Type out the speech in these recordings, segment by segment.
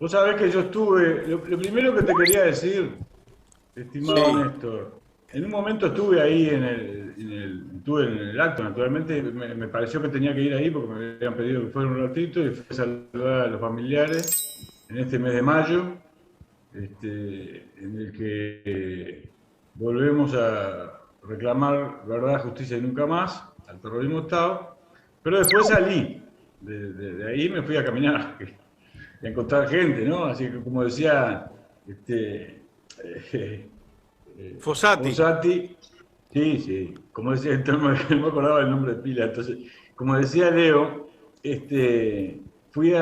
Vos sabés que yo estuve, lo primero que te quería decir, estimado Sí. Néstor, en un momento estuve ahí estuve en el acto, naturalmente, me pareció que tenía que ir ahí porque me habían pedido que fuera un ratito y fui a saludar a los familiares en este mes de mayo, en el que volvemos a reclamar verdad, justicia y nunca más al terrorismo Estado, pero después salí, de ahí me fui a caminar y a encontrar gente, ¿no? Así que como decía eh, Fossati. Fossati, sí, sí, como decía, entonces no me acordaba el nombre de pila, entonces, como decía Leo, fui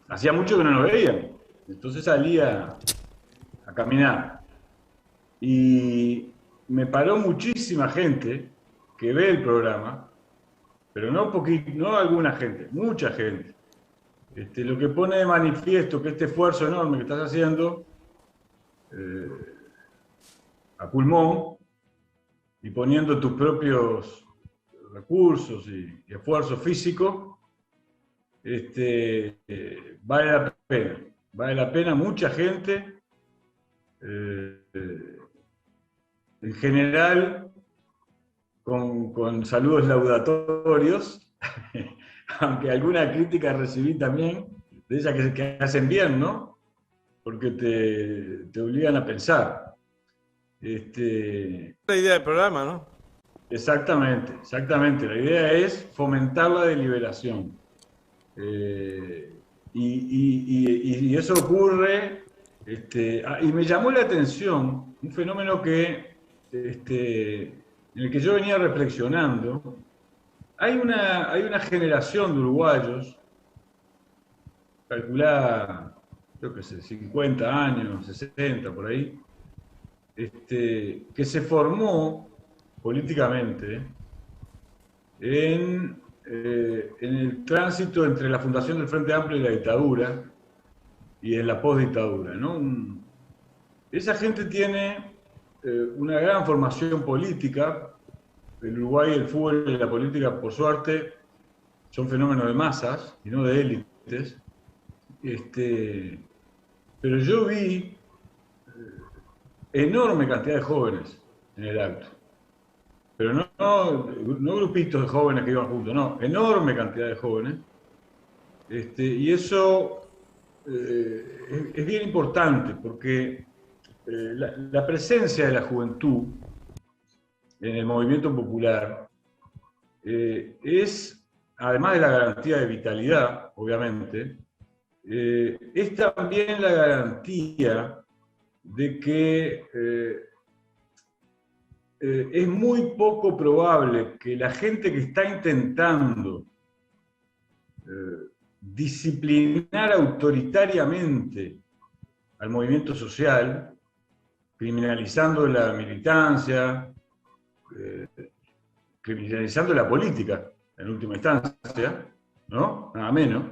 hacía mucho que no nos veíamos, entonces salía a caminar y me paró muchísima gente que ve el programa, pero no alguna gente, mucha gente. Lo que pone de manifiesto que este esfuerzo enorme que estás haciendo eh, a pulmón y poniendo tus propios recursos y esfuerzo físico, vale la pena. Vale la pena, mucha gente, eh, en general, con saludos laudatorios, aunque alguna crítica recibí también, de esas que hacen bien, ¿no? Porque te obligan a pensar. La idea del programa, ¿no? Exactamente, exactamente. La idea es fomentar la deliberación. Y eso ocurre, y me llamó la atención un fenómeno en el que yo venía reflexionando. Hay una generación de uruguayos, calculada, creo que sé, 50 años, 60 por ahí, que se formó políticamente en el tránsito entre la fundación del Frente Amplio y la dictadura, y en la postdictadura, ¿no? Esa gente tiene una gran formación política. El Uruguay, el fútbol y la política, por suerte, son fenómenos de masas y no de élites. Pero yo vi enorme cantidad de jóvenes en el acto. Pero no grupitos de jóvenes que iban juntos, no, enorme cantidad de jóvenes. Y eso es bien importante porque la presencia de la juventud en el movimiento popular es, además de la garantía de vitalidad, obviamente, es también la garantía de que es muy poco probable que la gente que está intentando disciplinar autoritariamente al movimiento social, criminalizando la militancia, eh, criminalizando la política, en última instancia, ¿no? Nada menos.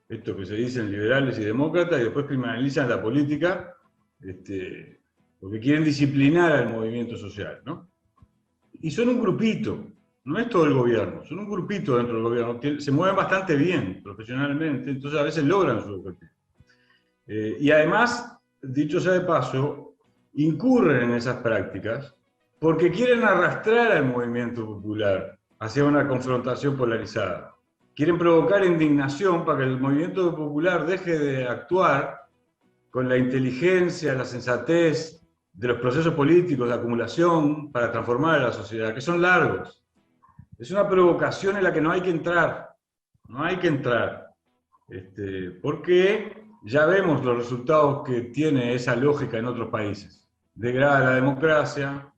Esto que se dicen liberales y demócratas, y después criminalizan la política, porque quieren disciplinar al movimiento social, ¿no? Y son un grupito, no es todo el gobierno, son un grupito dentro del gobierno, que se mueven bastante bien profesionalmente, entonces a veces logran su objetivo. Y además, dicho sea de paso, incurren en esas prácticas porque quieren arrastrar al movimiento popular hacia una confrontación polarizada. Quieren provocar indignación para que el movimiento popular deje de actuar con la inteligencia, la sensatez de los procesos políticos de acumulación para transformar a la sociedad, que son largos. Es una provocación en la que no hay que entrar, no hay que entrar, porque ya vemos los resultados que tiene esa lógica en otros países. Degrada la democracia,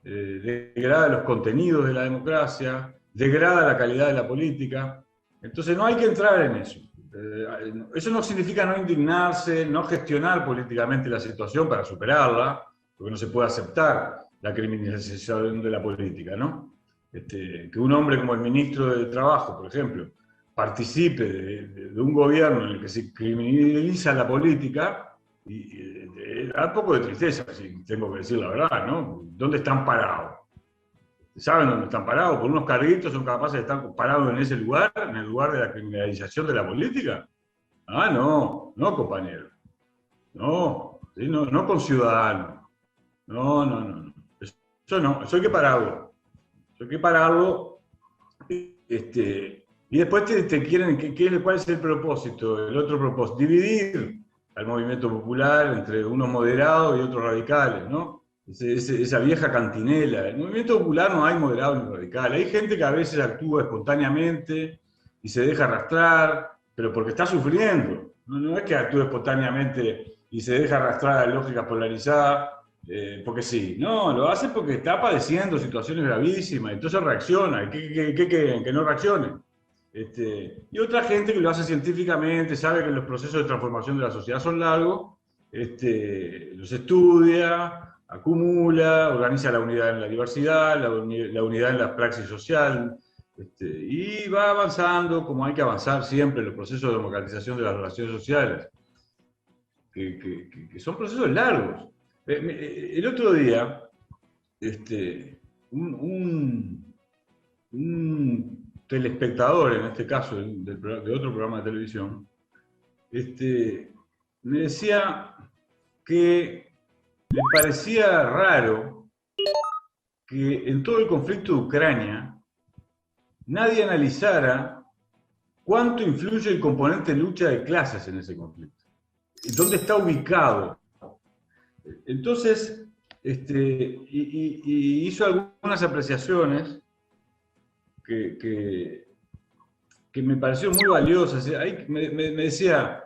degrada los contenidos de la democracia, degrada la calidad de la política. Entonces no hay que entrar en eso. Eso no significa no indignarse, no gestionar políticamente la situación para superarla, porque no se puede aceptar la criminalización de la política, ¿no? Que un hombre como el ministro de Trabajo, por ejemplo, participe de un gobierno en el que se criminaliza la política, da un poco de tristeza, si tengo que decir la verdad, ¿no? ¿Dónde están parados? ¿Saben dónde están parados? Por unos carguitos son capaces de estar parados en ese lugar, en el lugar de la criminalización de la política. No, compañero. No, ¿sí? No, no con ciudadanos. No. Eso no, eso hay que pararlo. Eso hay que pararlo. Y después te quieren, ¿cuál es el propósito? El otro propósito, dividir al movimiento popular entre unos moderados y otros radicales, ¿no? Esa vieja cantinela. En el movimiento popular no hay moderados ni radicales. Hay gente que a veces actúa espontáneamente y se deja arrastrar, pero porque está sufriendo. No es que actúe espontáneamente y se deja arrastrar a lógicas polarizadas porque sí. No, lo hace porque está padeciendo situaciones gravísimas, entonces reacciona. ¿Qué quieren? Que no reaccione. Y otra gente que lo hace científicamente, sabe que los procesos de transformación de la sociedad son largos, los estudia, acumula, organiza la unidad en la diversidad, la unidad en la praxis social, y va avanzando como hay que avanzar siempre en los procesos de democratización de las relaciones sociales, que son procesos largos. El otro día, un telespectador, en este caso de otro programa de televisión, me decía que le parecía raro que en todo el conflicto de Ucrania nadie analizara cuánto influye el componente lucha de clases en ese conflicto, dónde está ubicado. Entonces, y hizo algunas apreciaciones que me pareció muy valiosas. Me decía,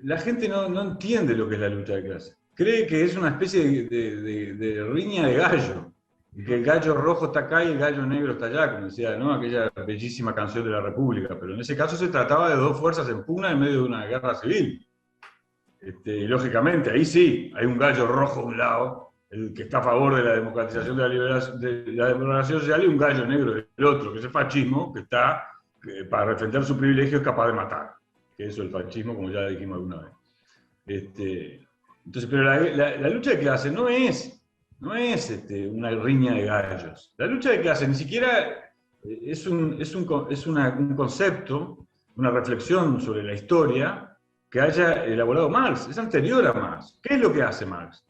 la gente no entiende lo que es la lucha de clases. Cree que es una especie de riña de gallo, y que el gallo rojo está acá y el gallo negro está allá, como decía, ¿no? Aquella bellísima canción de la República. Pero en ese caso se trataba de dos fuerzas en pugna en medio de una guerra civil. Y lógicamente, ahí sí, hay un gallo rojo a un lado, el que está a favor de la democratización de la democracia social, y un gallo negro del otro, que es el fascismo, que está, para defender su privilegio, es capaz de matar. Que eso es el fascismo, como ya dijimos alguna vez. Entonces, pero la lucha de clase no es una riña de gallos. La lucha de clase ni siquiera es un concepto, una reflexión sobre la historia que haya elaborado Marx, es anterior a Marx. ¿Qué es lo que hace Marx?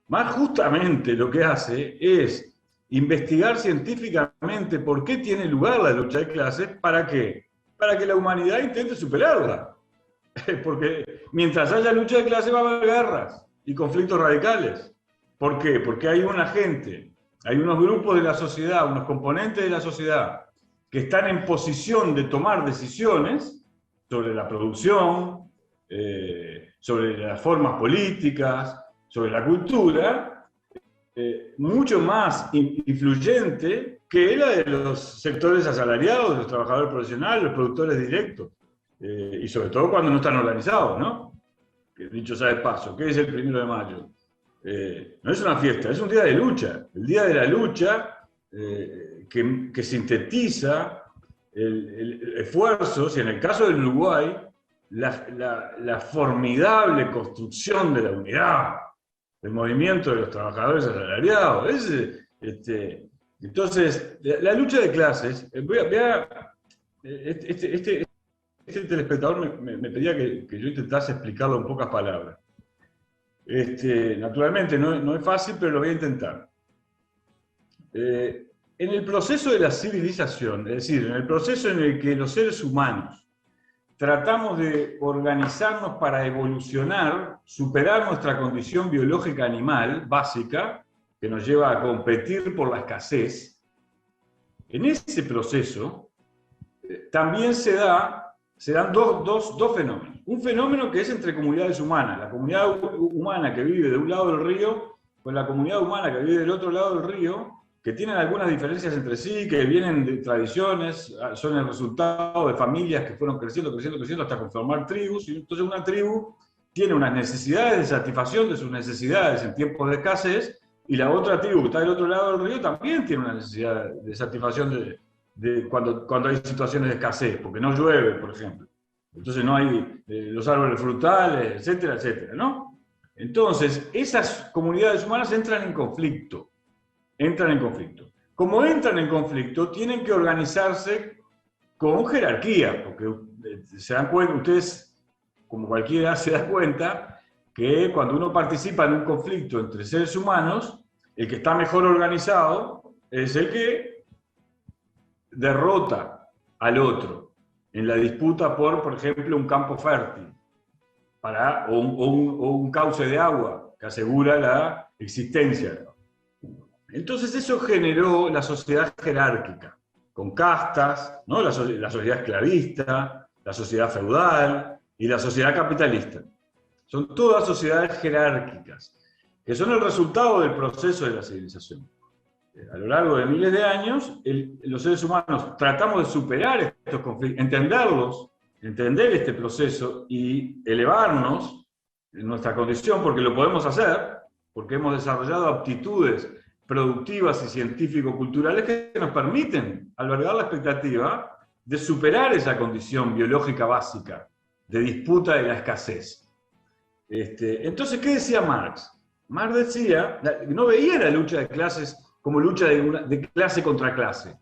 Marx justamente lo que hace es investigar científicamente por qué tiene lugar la lucha de clases. ¿Para qué? Para que la humanidad intente superarla. Porque mientras haya lucha de clases va a haber guerras y conflictos radicales. ¿Por qué? Porque hay una gente, hay unos grupos de la sociedad, unos componentes de la sociedad que están en posición de tomar decisiones sobre la producción, sobre las formas políticas, sobre la cultura, mucho más influyente que la de los sectores asalariados, de los trabajadores profesionales, los productores directos, y sobre todo cuando no están organizados, ¿no? Que dicho sea de paso, ¿qué es el 1 de mayo? No es una fiesta, es un día de lucha, el día de la lucha que sintetiza el esfuerzo, si en el caso del Uruguay, la formidable construcción de la unidad, del movimiento de los trabajadores asalariados. Entonces, la lucha de clases, este telespectador me pedía que yo intentase explicarlo en pocas palabras. Naturalmente no es fácil, pero lo voy a intentar. En el proceso de la civilización, es decir, en el proceso en el que los seres humanos tratamos de organizarnos para evolucionar, superar nuestra condición biológica animal básica, que nos lleva a competir por la escasez, en ese proceso también se dan dos fenómenos. Un fenómeno que es entre comunidades humanas, la comunidad humana que vive de un lado del río con la comunidad humana que vive del otro lado del río, que tienen algunas diferencias entre sí, que vienen de tradiciones, son el resultado de familias que fueron creciendo hasta conformar tribus, y entonces una tribu tiene unas necesidades de satisfacción de sus necesidades en tiempos de escasez, y la otra tribu que está del otro lado del río también tiene una necesidad de satisfacción de cuando hay situaciones de escasez, porque no llueve, por ejemplo. Entonces no hay los árboles frutales, etcétera, etcétera, ¿no? Entonces, esas comunidades humanas entran en conflicto. Como entran en conflicto, tienen que organizarse con jerarquía, porque se dan cuenta, ustedes como cualquiera se da cuenta, que cuando uno participa en un conflicto entre seres humanos, el que está mejor organizado es el que derrota al otro en la disputa por ejemplo, un campo fértil o un cauce de agua que asegura la existencia. Entonces eso generó la sociedad jerárquica, con castas, ¿no? La sociedad esclavista, la sociedad feudal y la sociedad capitalista. Son todas sociedades jerárquicas, que son el resultado del proceso de la civilización. A lo largo de miles de años, los seres humanos tratamos de superar estos conflictos, entenderlos, entender este proceso y elevarnos en nuestra condición, porque lo podemos hacer, porque hemos desarrollado aptitudes productivas y científico-culturales que nos permiten albergar la expectativa de superar esa condición biológica básica de disputa de la escasez. Entonces, ¿qué decía Marx? Marx decía, no veía la lucha de clases como lucha de clase contra clase.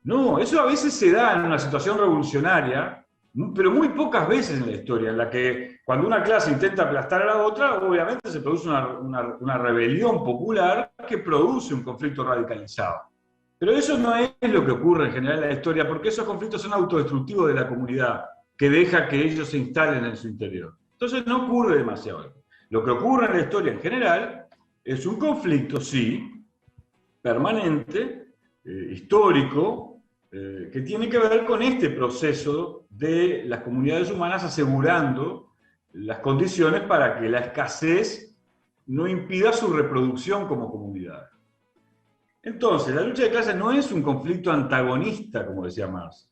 No, eso a veces se da en una situación revolucionaria, pero muy pocas veces en la historia, en la que cuando una clase intenta aplastar a la otra, obviamente se produce una rebelión popular que produce un conflicto radicalizado. Pero eso no es lo que ocurre en general en la historia, porque esos conflictos son autodestructivos de la comunidad, que deja que ellos se instalen en su interior. Entonces no ocurre demasiado. Lo que ocurre en la historia en general es un conflicto, sí, permanente, histórico, que tiene que ver con este proceso de las comunidades humanas asegurando las condiciones para que la escasez no impida su reproducción como comunidad. Entonces, la lucha de clases no es un conflicto antagonista, como decía Marx,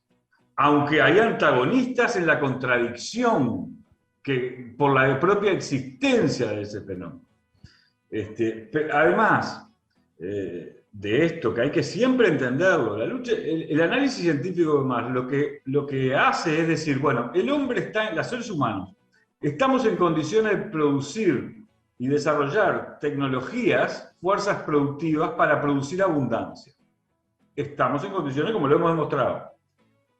aunque hay antagonistas en la contradicción por la propia existencia de ese fenómeno. Además de esto, que hay que siempre entenderlo, el análisis científico de Marx lo que hace es decir, bueno, el hombre los seres humanos, estamos en condiciones de producir y desarrollar tecnologías, fuerzas productivas para producir abundancia. Estamos en condiciones como lo hemos demostrado.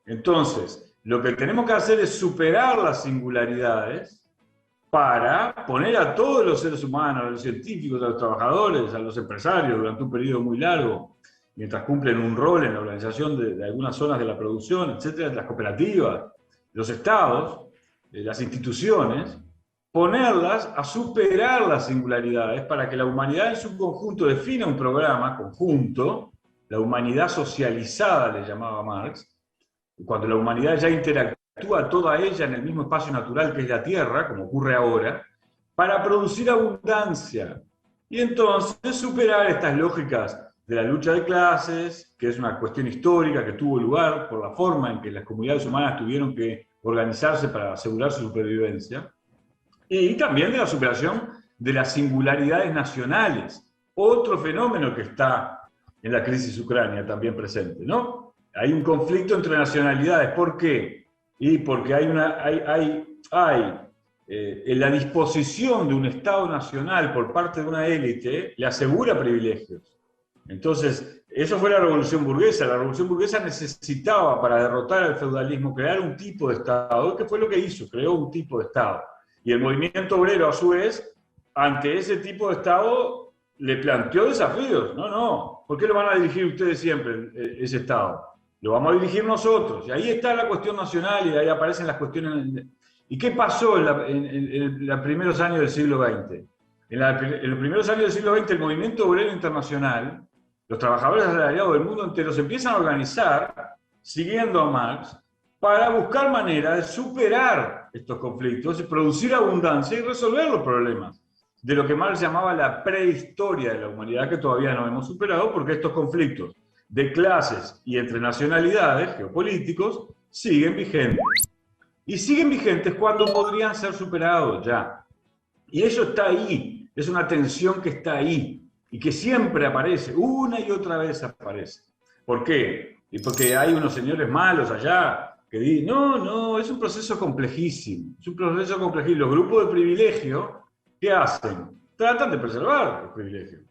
Entonces, lo que tenemos que hacer es superar las singularidades para poner a todos los seres humanos, a los científicos, a los trabajadores, a los empresarios durante un periodo muy largo, mientras cumplen un rol en la organización de algunas zonas de la producción, etcétera, las cooperativas, los estados, las instituciones, ponerlas a superar las singularidades para que la humanidad en su conjunto defina un programa conjunto, la humanidad socializada le llamaba Marx, cuando la humanidad ya interactúa toda ella en el mismo espacio natural que es la Tierra, como ocurre ahora, para producir abundancia. Y entonces superar estas lógicas de la lucha de clases, que es una cuestión histórica que tuvo lugar por la forma en que las comunidades humanas tuvieron que organizarse para asegurar su supervivencia, y también de la superación de las singularidades nacionales, otro fenómeno que está en la crisis ucrania también presente, ¿no? Hay un conflicto entre nacionalidades. ¿Por qué? Y porque hay la disposición de un Estado nacional por parte de una élite le asegura privilegios. Entonces, eso fue la Revolución Burguesa. La Revolución Burguesa necesitaba, para derrotar al feudalismo, crear un tipo de Estado, que fue lo que hizo, creó un tipo de Estado. Y el movimiento obrero, a su vez, ante ese tipo de Estado, le planteó desafíos. No, ¿por qué lo van a dirigir ustedes siempre, ese Estado? Lo vamos a dirigir nosotros. Y ahí está la cuestión nacional y ahí aparecen las cuestiones. ¿Y qué pasó en los primeros años del siglo XX? En los primeros años del siglo XX, el movimiento obrero internacional, los trabajadores asalariados del mundo entero se empiezan a organizar, siguiendo a Marx, para buscar maneras de superar estos conflictos, y producir abundancia y resolver los problemas de lo que Marx llamaba la prehistoria de la humanidad, que todavía no hemos superado, porque estos conflictos de clases y entre nacionalidades, geopolíticos, siguen vigentes. Y siguen vigentes cuando podrían ser superados ya. Y eso está ahí, es una tensión que está ahí, y que siempre aparece, una y otra vez aparece. ¿Por qué? Y porque hay unos señores malos allá que dicen, no, es un proceso complejísimo, es un proceso complejísimo. Los grupos de privilegio, ¿qué hacen? Tratan de preservar los privilegios.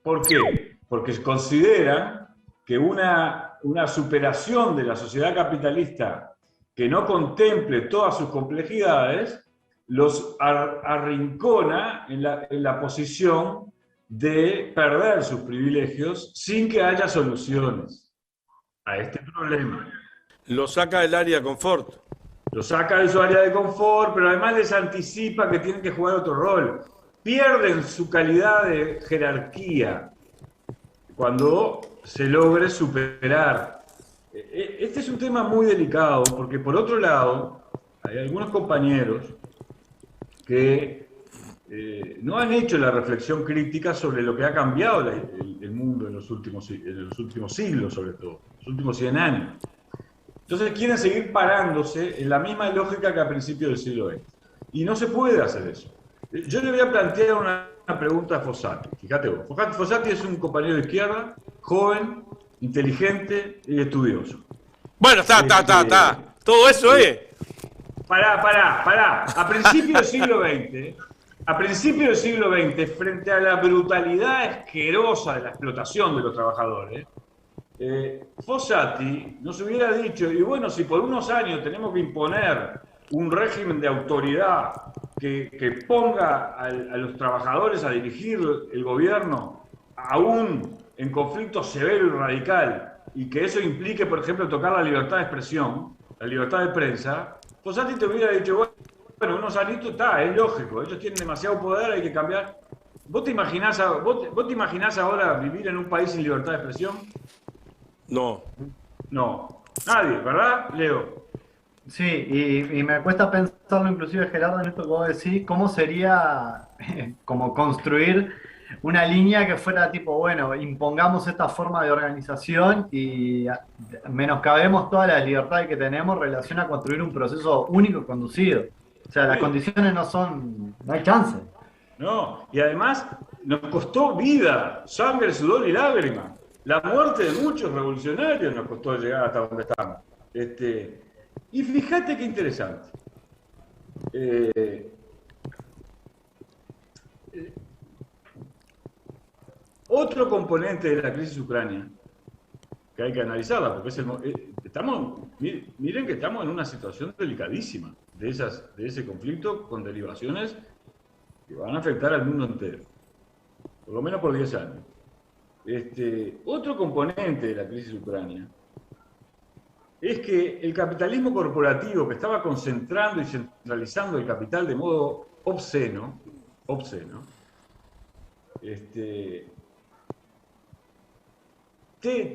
¿Por qué? Porque consideran que una superación de la sociedad capitalista que no contemple todas sus complejidades los arrincona en la posición de perder sus privilegios sin que haya soluciones a este problema. Lo saca del área de confort. Lo saca de su área de confort, pero además les anticipa que tienen que jugar otro rol. Pierden su calidad de jerarquía cuando se logre superar. Este es un tema muy delicado porque, por otro lado, hay algunos compañeros que no han hecho la reflexión crítica sobre lo que ha cambiado el mundo en los últimos siglos, sobre todo, los últimos 100 años. Entonces quieren seguir parándose en la misma lógica que a principios del siglo XX. Y no se puede hacer eso. Yo le voy a plantear una pregunta a Fossati. Fíjate vos. Fossati es un compañero de izquierda, joven, inteligente y estudioso. Bueno, está. Todo eso es. Pará. A principios del siglo XX, frente a la brutalidad asquerosa de la explotación de los trabajadores, Fossati nos hubiera dicho, y bueno, si por unos años tenemos que imponer un régimen de autoridad que ponga a los trabajadores a dirigir el gobierno, aún en conflicto severo y radical, y que eso implique, por ejemplo, tocar la libertad de expresión, la libertad de prensa, Fossati te hubiera dicho, bueno, unos añitos es lógico, ellos tienen demasiado poder, hay que cambiar. ¿Vos te imaginás ahora vivir en un país sin libertad de expresión? No. No. Nadie, ¿verdad, Leo? Sí, y me cuesta pensarlo inclusive, Gerardo, en esto que vos decís, cómo sería como construir una línea que fuera tipo, bueno, impongamos esta forma de organización y menoscabemos todas las libertades que tenemos en relación a construir un proceso único y conducido. O sea, las condiciones no hay chance. No, y además nos costó vida, sangre, sudor y lágrimas. La muerte de muchos revolucionarios nos costó llegar hasta donde estamos. Y fíjate qué interesante. Otro componente de la crisis ucrania, que hay que analizarla, porque miren que estamos en una situación delicadísima de ese conflicto con derivaciones que van a afectar al mundo entero, por lo menos por 10 años. Otro componente de la crisis ucrania es que el capitalismo corporativo, que estaba concentrando y centralizando el capital de modo obsceno,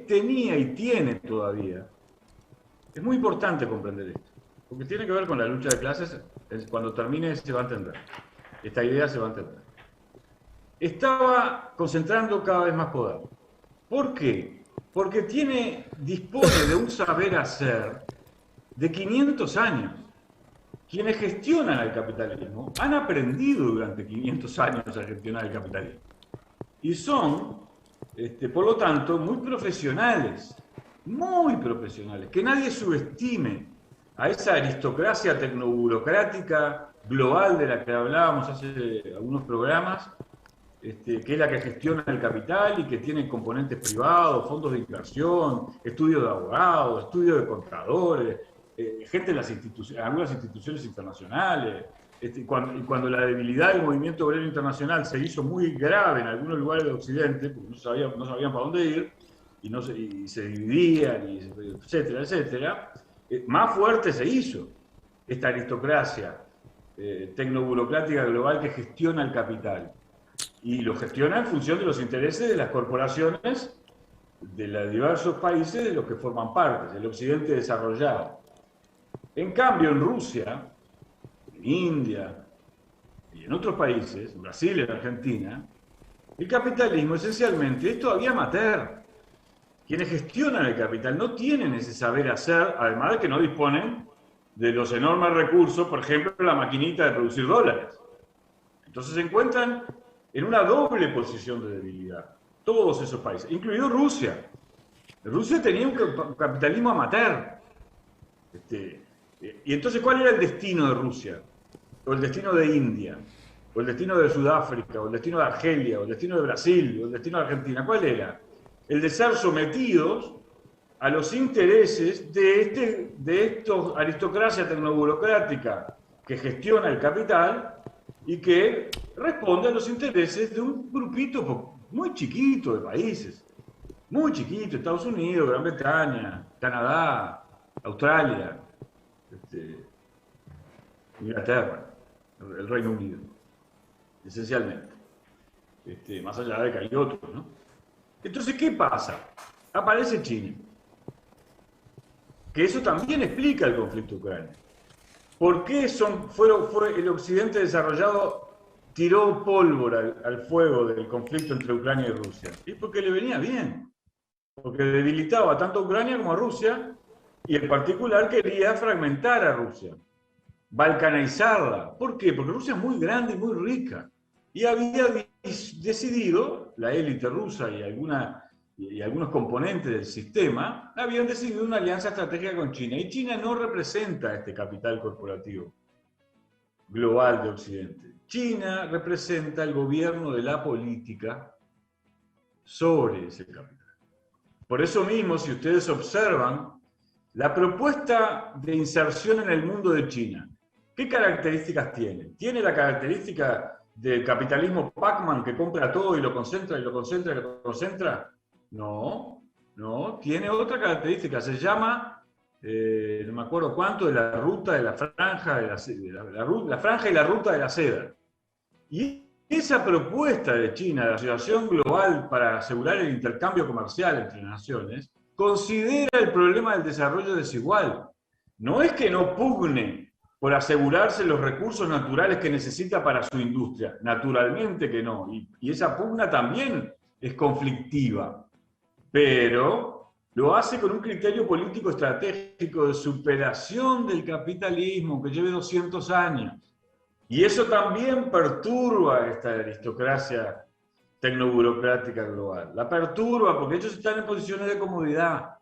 tenía y tiene todavía. Es muy importante comprender esto, porque tiene que ver con la lucha de clases. Cuando termine se va a entender. Esta idea se va a entender. Estaba concentrando cada vez más poder. ¿Por qué? Porque dispone de un saber hacer de 500 años. Quienes gestionan el capitalismo han aprendido durante 500 años a gestionar el capitalismo. Y son, por lo tanto, muy profesionales. Que nadie subestime a esa aristocracia tecnoburocrática global de la que hablábamos hace algunos programas, que es la que gestiona el capital y que tiene componentes privados, fondos de inversión, estudios de abogados, estudios de contadores, gente de algunas instituciones internacionales. Cuando la debilidad del movimiento obrero internacional se hizo muy grave en algunos lugares de Occidente, porque no sabían para dónde ir, y se dividían, etcétera, más fuerte se hizo esta aristocracia tecnoburocrática global que gestiona el capital. Y lo gestiona en función de los intereses de las corporaciones de los diversos países de los que forman parte, del occidente desarrollado. En cambio, en Rusia, en India y en otros países, en Brasil y en Argentina, el capitalismo esencialmente es todavía amateur. Quienes gestionan el capital no tienen ese saber hacer, además de que no disponen de los enormes recursos, por ejemplo, la maquinita de producir dólares. Entonces se encuentran en una doble posición de debilidad, todos esos países, incluido Rusia. Rusia tenía un capitalismo amateur. Y entonces, ¿cuál era el destino de Rusia? O el destino de India, o el destino de Sudáfrica, o el destino de Argelia, o el destino de Brasil, o el destino de Argentina. ¿Cuál era? El de ser sometidos a los intereses de estos aristocracia tecnoburocrática que gestiona el capital y que responde a los intereses de un grupito muy chiquito de países. Muy chiquito, Estados Unidos, Gran Bretaña, Canadá, Australia, Inglaterra, el Reino Unido, esencialmente. Más allá de que hay otros, ¿no? Entonces, ¿qué pasa? Aparece China. Que eso también explica el conflicto de Ucrania. ¿Por qué el Occidente desarrollado tiró pólvora al fuego del conflicto entre Ucrania y Rusia? Y porque le venía bien. Porque debilitaba tanto a Ucrania como a Rusia, y en particular quería fragmentar a Rusia, balcanizarla. ¿Por qué? Porque Rusia es muy grande y muy rica. Y había decidido, la élite rusa y algunos componentes del sistema, habían decidido una alianza estratégica con China. Y China no representa este capital corporativo global de Occidente. China representa el gobierno de la política sobre ese capital. Por eso mismo, si ustedes observan, la propuesta de inserción en el mundo de China, ¿qué características tiene? ¿Tiene la característica del capitalismo Pac-Man que compra todo y lo concentra y lo concentra y lo concentra? No, tiene otra característica, se llama, no me acuerdo cuánto, de la ruta de la franja, la franja y la ruta de la seda. Y esa propuesta de China, de la asociación global para asegurar el intercambio comercial entre naciones, considera el problema del desarrollo desigual. No es que no pugne por asegurarse los recursos naturales que necesita para su industria, naturalmente que no, y esa pugna también es conflictiva, pero lo hace con un criterio político estratégico de superación del capitalismo que lleve 200 años. Y eso también perturba a esta aristocracia tecnoburocrática global. La perturba porque ellos están en posiciones de comodidad.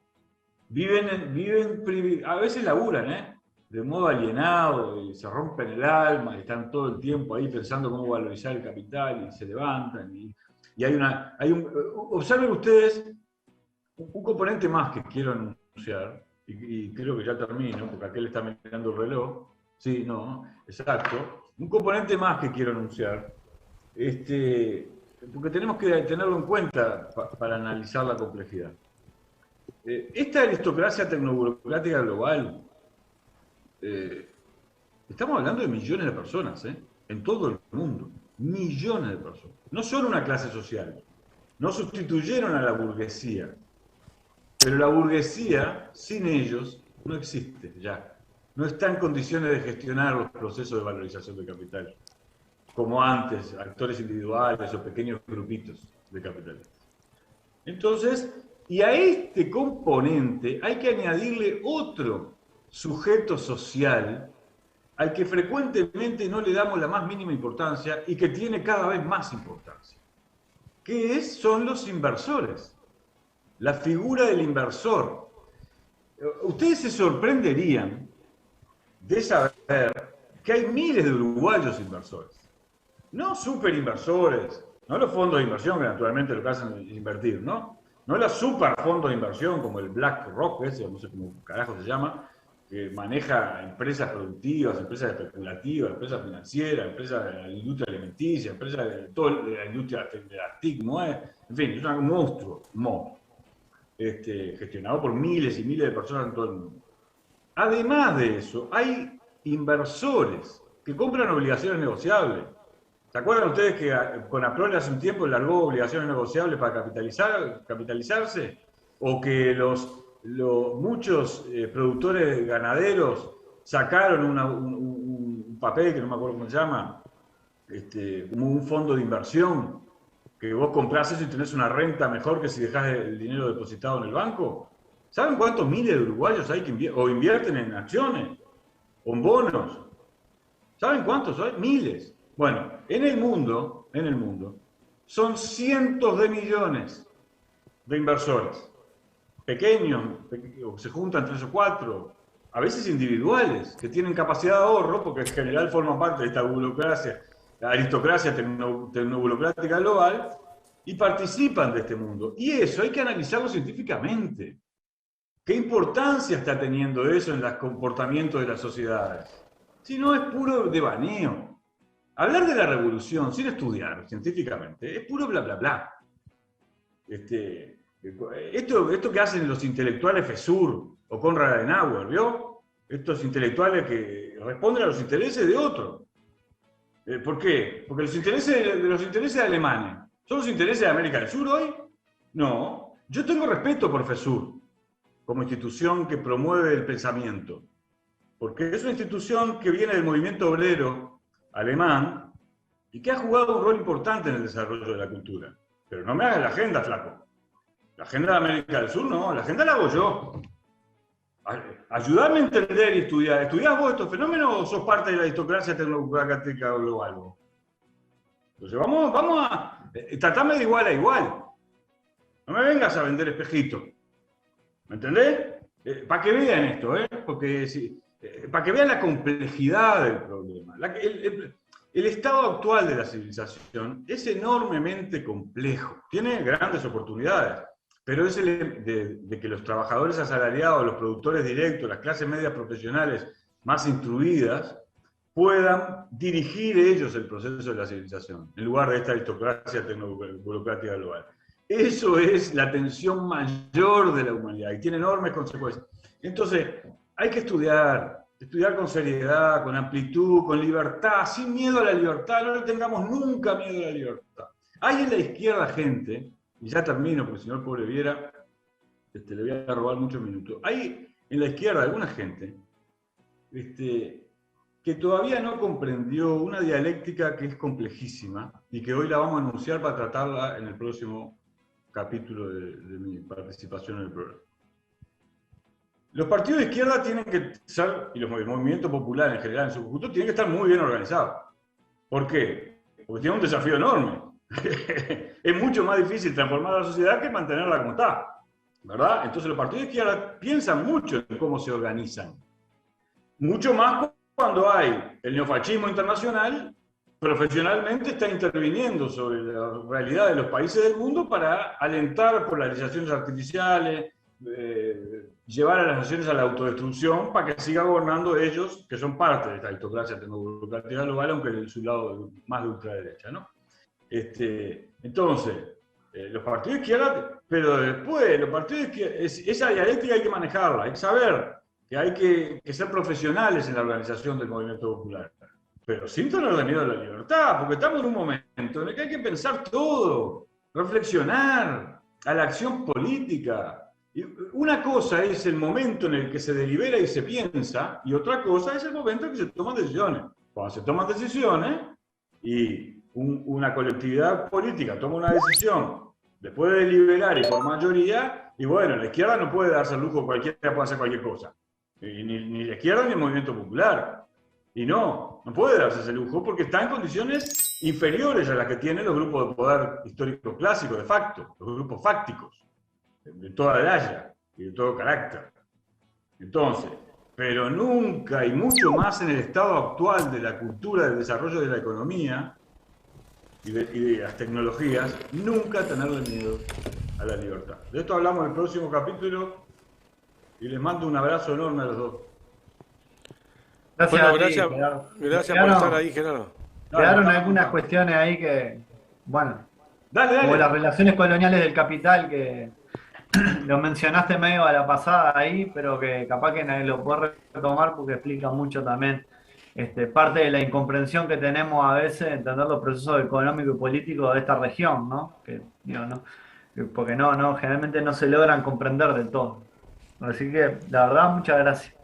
A veces laburan, de modo alienado, y se rompen el alma, y están todo el tiempo ahí pensando cómo valorizar el capital, y se levantan. Observen ustedes un componente más que quiero anunciar, y creo que ya termino, porque aquel está mirando el reloj. Sí, no, exacto. Un componente más que quiero anunciar, porque tenemos que tenerlo en cuenta para analizar la complejidad. Esta aristocracia tecnoburocrática global, estamos hablando de millones de personas, en todo el mundo, millones de personas. No son una clase social, no sustituyeron a la burguesía, pero la burguesía, sin ellos, no existe ya. No está en condiciones de gestionar los procesos de valorización del capital, como antes, actores individuales o pequeños grupitos de capitalistas. Entonces, y a este componente hay que añadirle otro sujeto social al que frecuentemente no le damos la más mínima importancia y que tiene cada vez más importancia, que son los inversores, la figura del inversor. Ustedes se sorprenderían de saber que hay miles de uruguayos inversores, no superinversores, no los fondos de inversión que naturalmente lo que hacen es invertir, no los super fondos de inversión como el BlackRock, no sé cómo carajo se llama, que maneja empresas productivas, empresas especulativas, empresas financieras, empresas de la industria alimenticia, empresas de toda la industria de las TIC, en fin, es un monstruo, gestionado por miles y miles de personas en todo el mundo. Además de eso, hay inversores que compran obligaciones negociables. ¿Se acuerdan ustedes que con Aprol hace un tiempo largó obligaciones negociables para capitalizarse? ¿O que muchos productores ganaderos sacaron un papel, que no me acuerdo cómo se llama, como un fondo de inversión, que vos comprás eso y tenés una renta mejor que si dejás el dinero depositado en el banco? ¿Saben cuántos miles de uruguayos hay que invierten en acciones o en bonos? ¿Saben cuántos hay? Miles. Bueno, en el mundo, son cientos de millones de inversores. Pequeños, se juntan 3 o 4, a veces individuales, que tienen capacidad de ahorro, porque en general forman parte de esta burocracia, la aristocracia tecnoburocrática global, y participan de este mundo. Y eso hay que analizarlo científicamente. ¿Qué importancia está teniendo eso en el comportamiento de las sociedades? Si no, es puro devaneo. Hablar de la revolución sin estudiar científicamente es puro bla, bla, bla. Esto que hacen los intelectuales FESUR o Konrad Adenauer, ¿vio? Estos intelectuales que responden a los intereses de otros. ¿Por qué? Porque los intereses alemanes, ¿son los intereses de América del Sur hoy? No. Yo tengo respeto por FESUR como institución que promueve el pensamiento, porque es una institución que viene del movimiento obrero alemán y que ha jugado un rol importante en el desarrollo de la cultura. Pero no me hagas la agenda, flaco. La agenda de América del Sur no, la agenda la hago yo. Ayudarme a entender y estudiar. ¿Estudiás vos estos fenómenos o sos parte de la aristocracia tecnocrática global? Entonces vamos a tratarme de igual a igual. No me vengas a vender espejitos. ¿Me entendés? Para que vean esto, porque para que vean la complejidad del problema. El estado actual de la civilización es enormemente complejo. Tiene grandes oportunidades. Pero es de que los trabajadores asalariados, los productores directos, las clases medias profesionales más instruidas, puedan dirigir ellos el proceso de la civilización, en lugar de esta aristocracia tecnoburocrática global. Eso es la tensión mayor de la humanidad y tiene enormes consecuencias. Entonces, hay que estudiar con seriedad, con amplitud, con libertad, sin miedo a la libertad. No le tengamos nunca miedo a la libertad. Hay en la izquierda gente, y ya termino, porque si no el pobre Viera, le voy a robar muchos minutos. Hay en la izquierda alguna gente que todavía no comprendió una dialéctica que es complejísima y que hoy la vamos a anunciar para tratarla en el próximo capítulo de mi participación en el programa. Los partidos de izquierda tienen que ser, y los movimientos populares en general en su conjunto, tienen que estar muy bien organizados. ¿Por qué? Porque tienen un desafío enorme. Es mucho más difícil transformar a la sociedad que mantenerla como está, ¿verdad? Entonces los partidos de izquierda piensan mucho en cómo se organizan. Mucho más cuando hay el neofascismo internacional, profesionalmente está interviniendo sobre la realidad de los países del mundo para alentar polarizaciones artificiales, llevar a las naciones a la autodestrucción para que sigan gobernando ellos, que son parte de esta aristocracia tecnocrática global, aunque en su lado más de ultraderecha, ¿no? Entonces, los partidos de izquierda, pero después, los partidos de izquierda, esa dialéctica hay que manejarla, hay que saber que hay que ser profesionales en la organización del movimiento popular, pero sin tener miedo a la libertad, porque estamos en un momento en el que hay que pensar todo, reflexionar, a la acción política. Y una cosa es el momento en el que se delibera y se piensa, y otra cosa es el momento en que se toman decisiones. Cuando se toman decisiones y una colectividad política toma una decisión después de deliberar y por mayoría, y bueno, la izquierda no puede darse el lujo, cualquiera puede hacer cualquier cosa. Ni la izquierda ni el movimiento popular. Y no puede darse ese lujo porque está en condiciones inferiores a las que tienen los grupos de poder históricos clásicos, de facto, los grupos fácticos, de toda edad y de todo carácter. Entonces, pero nunca, y mucho más en el estado actual de la cultura, del desarrollo de la economía y de las tecnologías, nunca tenerle miedo a la libertad. De esto hablamos en el próximo capítulo y les mando un abrazo enorme a los dos. Gracias, Bueno, gracias por estar ahí, Gerardo. Quedaron algunas cuestiones ahí que, bueno, Dale. como las relaciones coloniales del capital, que lo mencionaste medio a la pasada ahí, pero que capaz que nadie lo puede retomar porque explica mucho también parte de la incomprensión que tenemos a veces de entender los procesos económicos y políticos de esta región, ¿no? Que, digo, no, porque generalmente no se logran comprender del todo. Así que, la verdad, muchas gracias.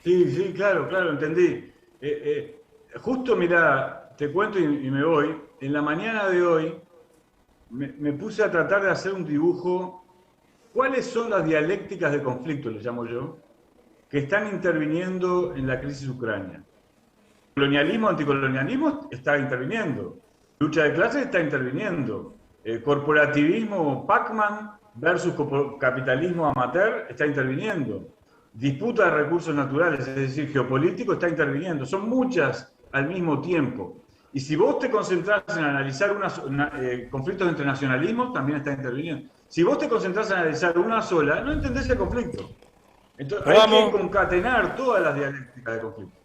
Sí, claro, entendí. Justo, mira, te cuento y me voy. En la mañana de hoy me puse a tratar de hacer un dibujo. ¿Cuáles son las dialécticas de conflicto, le llamo yo, que están interviniendo en la crisis ucrania? Colonialismo, anticolonialismo está interviniendo. Lucha de clases está interviniendo. Corporativismo Pac-Man versus capitalismo amateur está interviniendo. Disputa de recursos naturales, es decir, geopolítico, está interviniendo. Son muchas al mismo tiempo. Y si vos te concentrás en analizar conflictos entre nacionalismos, también está interviniendo. Si vos te concentrás en analizar una sola, no entendés el conflicto. Entonces hay que concatenar todas las dialécticas de conflicto.